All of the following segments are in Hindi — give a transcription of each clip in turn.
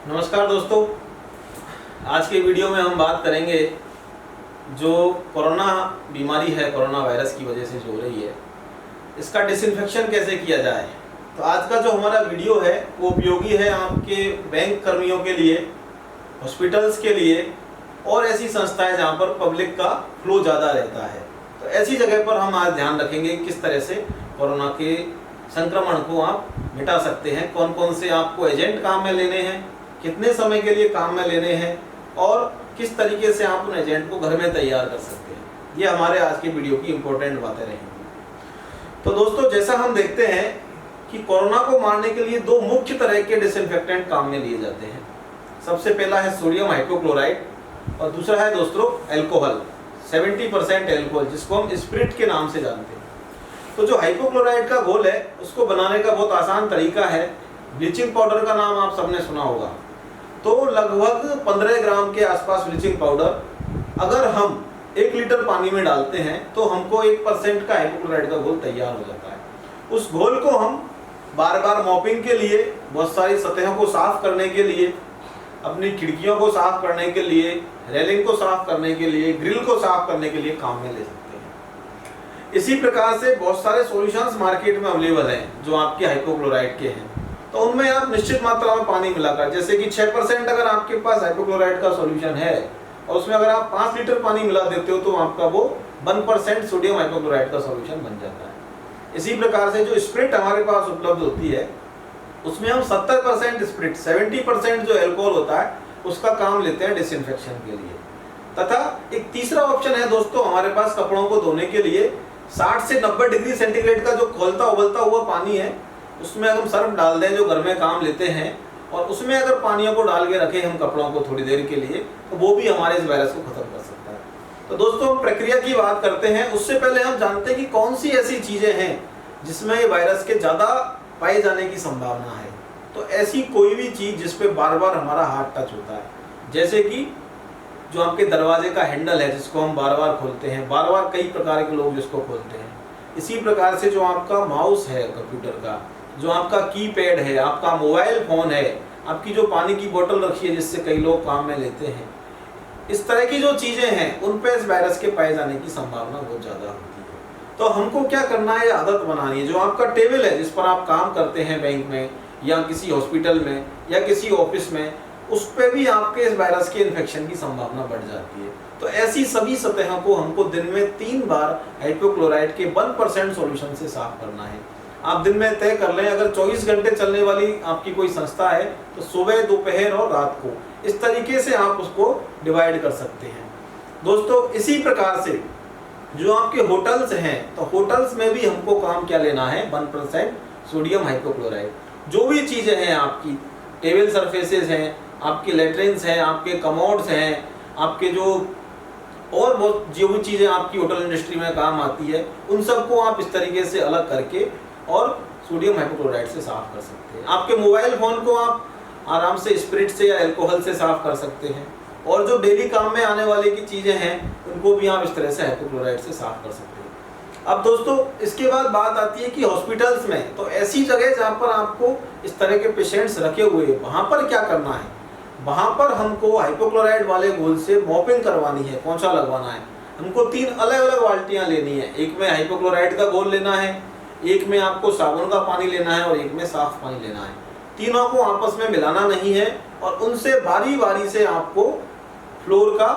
नमस्कार दोस्तों, आज के वीडियो में हम बात करेंगे जो कोरोना बीमारी है, कोरोना वायरस की वजह से जो हो रही है, इसका डिसइंफेक्शन कैसे किया जाए। तो आज का जो हमारा वीडियो है वो उपयोगी है आपके बैंक कर्मियों के लिए, हॉस्पिटल्स के लिए और ऐसी संस्थाएं जहां पर पब्लिक का फ्लो ज़्यादा रहता है। तो ऐसी जगह पर हम आज ध्यान रखेंगे किस तरह से कोरोना के संक्रमण को आप मिटा सकते हैं, कौन कौन से आपको एजेंट काम में लेने हैं, कितने समय के लिए काम में लेने हैं और किस तरीके से आप उन एजेंट को घर में तैयार कर सकते हैं। ये हमारे आज के वीडियो की इंपॉर्टेंट बातें रहेंगी। तो दोस्तों, जैसा हम देखते हैं कि कोरोना को मारने के लिए दो मुख्य तरह के डिसइंफेक्टेंट काम में लिए जाते हैं। सबसे पहला है सोडियम हाइपोक्लोराइड और दूसरा है दोस्तों एल्कोहल, 70% एल्कोहल, जिसको हम स्पिरिट के नाम से जानते हैं। तो जो हाइपोक्लोराइड का घोल है उसको बनाने का बहुत आसान तरीका है। ब्लीचिंग पाउडर का नाम आप सबने सुना होगा। तो लगभग 15 ग्राम के आसपास ब्लीचिंग पाउडर अगर हम 1 लीटर पानी में डालते हैं तो हमको 1% का हाइपोक्लोराइड का घोल तैयार हो जाता है। उस घोल को हम बार बार मॉपिंग के लिए, बहुत सारी सतहों को साफ करने के लिए, अपनी खिड़कियों को साफ करने के लिए, रेलिंग को साफ करने के लिए, ग्रिल को साफ करने के लिए काम में ले सकते हैं। इसी प्रकार से बहुत सारे सॉल्यूशंस मार्केट में अवेलेबल हैं जो आपके हाइपोक्लोराइड के हैं। तो उनमें आप निश्चित मात्रा में पानी मिलाकर, जैसे कि 6% अगर आपके पास हाइपोक्लोराइड का सॉल्यूशन है और उसमें अगर आप 5 लीटर पानी मिला देते हो तो आपका वो 1% सोडियम हाइपोक्लोराइड का सॉल्यूशन बन जाता है। इसी प्रकार से जो स्पिरिट हमारे पास उपलब्ध होती है उसमें हम 70% स्पिरिट, 70% जो एल्कोहल होता है उसका काम लेते हैं डिसइंफेक्शन के लिए। तथा एक तीसरा ऑप्शन है दोस्तों हमारे पास कपड़ों को धोने के लिए। 60 से 90 डिग्री सेंटीग्रेड का जो खौलता उबलता हुआ पानी है उसमें अगर हम सर्फ डाल दें, जो घर में काम लेते हैं, और उसमें अगर पानियों को डाल के रखें हम कपड़ों को थोड़ी देर के लिए, तो वो भी हमारे इस वायरस को खत्म कर सकता है। तो दोस्तों, हम प्रक्रिया की बात करते हैं। उससे पहले हम जानते हैं कि कौन सी ऐसी चीजें हैं जिसमें ये वायरस के ज्यादा पाए जाने की संभावना है। तो ऐसी कोई भी चीज जिसपे बार बार हमारा हाथ टच होता है, जैसे कि जो आपके दरवाजे का हैंडल है जिसको हम बार बार खोलते हैं, बार बार कई प्रकार के लोग जिसको खोलते हैं। इसी प्रकार से जो आपका माउस है कंप्यूटर का, जो आपका कीपैड है, आपका मोबाइल फोन है, आपकी जो पानी की बोतल रखी है जिससे कई लोग काम में लेते हैं, इस तरह की जो चीजें हैं उन पे इस वायरस के पाए जाने की संभावना बहुत ज्यादा होती है। तो हमको क्या करना है, आदत बनानी है। जो आपका टेबल है जिस पर आप काम करते हैं बैंक में या किसी हॉस्पिटल में या किसी ऑफिस में, उस पर भी आपके इस वायरस के इन्फेक्शन की संभावना बढ़ जाती है। तो ऐसी सभी सतहों को हमको दिन में 3 बार हाइपोक्लोराइड के 1% सॉल्यूशन से साफ करना है। आप दिन में तय कर लें, अगर 24 घंटे चलने वाली आपकी कोई संस्था है तो सुबह, दोपहर और रात को, इस तरीके से आप उसको डिवाइड कर सकते हैं। दोस्तों, इसी प्रकार से जो आपके होटल्स हैं, तो होटल्स में भी हमको काम क्या लेना है, 1% सोडियम हाइपोक्लोराइड। जो भी चीजें हैं, आपकी टेबल सरफेसेस हैं, आपके लेट्रिन्स हैं, आपके कमोड्स हैं, आपके जो और बहुत जो भी चीजें आपकी होटल इंडस्ट्री में काम आती है, उन सबको आप इस तरीके से अलग करके और सोडियम हाइपोक्लोराइड से साफ कर सकते हैं। आपके मोबाइल फोन को आप आराम से स्पिरिट से या अल्कोहल से साफ कर सकते हैं। और जो डेली काम में आने वाली की चीजें हैं उनको भी आप इस तरह से हाइपोक्लोराइड से साफ कर सकते हैं। अब दोस्तों, इसके बाद बात आती है कि हॉस्पिटल्स में, तो ऐसी जगह जहाँ पर आपको इस तरह के पेशेंट्स रखे हुए हैं, वहाँ पर क्या करना है, वहाँ पर हमको हाइपोक्लोराइड वाले घोल से मॉपिंग करवानी है, पोंछा लगवाना है। हमको 3 अलग अलग बाल्टियाँ लेनी है। एक में हाइपोक्लोराइड का घोल लेना है, एक में आपको साबुन का पानी लेना है और एक में साफ पानी लेना है। तीनों को आपस में मिलाना नहीं है और उनसे बारी बारी से आपको फ्लोर का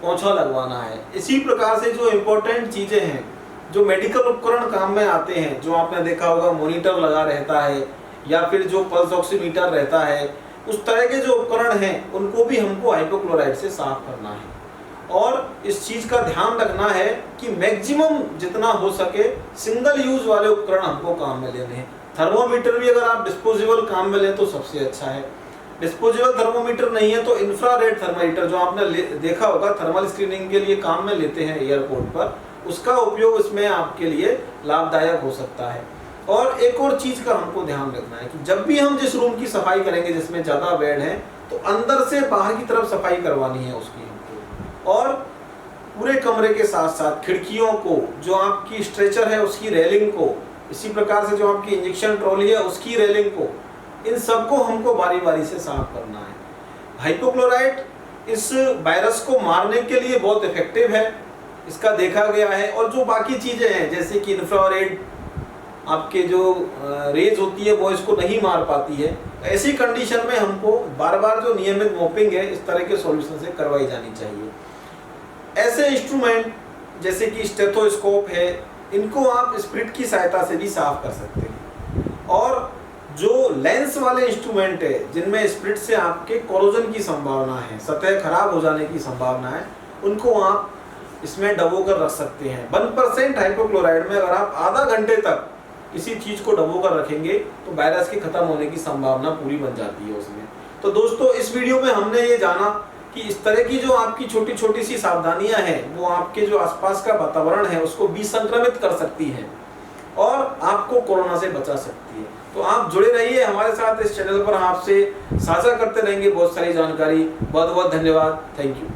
पोंछा लगवाना है। इसी प्रकार से जो इम्पोर्टेंट चीजें हैं, जो मेडिकल उपकरण काम में आते हैं, जो आपने देखा होगा मॉनिटर लगा रहता है या फिर जो पल्स ऑक्सीमीटर रहता है, उस तरह के जो उपकरण हैं उनको भी हमको हाइपोक्लोराइड से साफ करना है। और इस चीज का ध्यान रखना है कि मैक्सिमम जितना हो सके सिंगल यूज वाले उपकरण हमको काम में लेने हैं। थर्मोमीटर भी अगर आप डिस्पोजेबल काम में लें तो सबसे अच्छा है। डिस्पोजेबल थर्मोमीटर नहीं है तो इंफ्रारेड थर्मामीटर, जो आपने देखा होगा थर्मल स्क्रीनिंग के लिए काम में लेते हैं एयरपोर्ट पर, उसका उपयोग इसमें आपके लिए लाभदायक हो सकता है। और एक और चीज का हमको ध्यान रखना है कि जब भी हम जिस रूम की सफाई करेंगे जिसमें ज्यादा बेड है, तो अंदर से बाहर की तरफ सफाई करवानी है उसकी हमको। और पूरे कमरे के साथ साथ खिड़कियों को, जो आपकी स्ट्रेचर है उसकी रेलिंग को, इसी प्रकार से जो आपकी इंजेक्शन ट्रॉली है उसकी रेलिंग को, इन सबको हमको बारी बारी से साफ करना है। हाइपोक्लोराइट इस वायरस को मारने के लिए बहुत इफेक्टिव है, इसका देखा गया है। और जो बाकी चीज़ें हैं जैसे कि इंफ्रारेड आपके जो रेज होती है वो इसको नहीं मार पाती है। ऐसी कंडीशन में हमको बार बार जो नियमित मोपिंग है इस तरह के सॉल्यूशन से करवाई जानी चाहिए। ऐसे इंस्ट्रूमेंट जैसे कि स्टेथोस्कोप है, इनको आप स्पिरिट की सहायता से भी साफ कर सकते हैं। और जो लेंस वाले इंस्ट्रूमेंट है जिनमें स्पिरिट से आपके कोरोजन की संभावना है, सतह खराब हो जाने की संभावना है, उनको आप इसमें डबो कर रख सकते हैं। 1% हाइपोक्लोराइड में अगर आप आधा घंटे तक किसी चीज को डबो कर रखेंगे तो वायरस के खत्म होने की संभावना पूरी बन जाती है उसमें। तो दोस्तों इस वीडियो में हमने ये जाना कि इस तरह की जो आपकी छोटी छोटी सी सावधानियां हैं वो आपके जो आसपास का वातावरण है उसको विसंक्रमित कर सकती है और आपको कोरोना से बचा सकती है। तो आप जुड़े रहिए हमारे साथ, इस चैनल पर हम आपसे साझा करते रहेंगे बहुत सारी जानकारी। बहुत बहुत धन्यवाद, थैंक यू।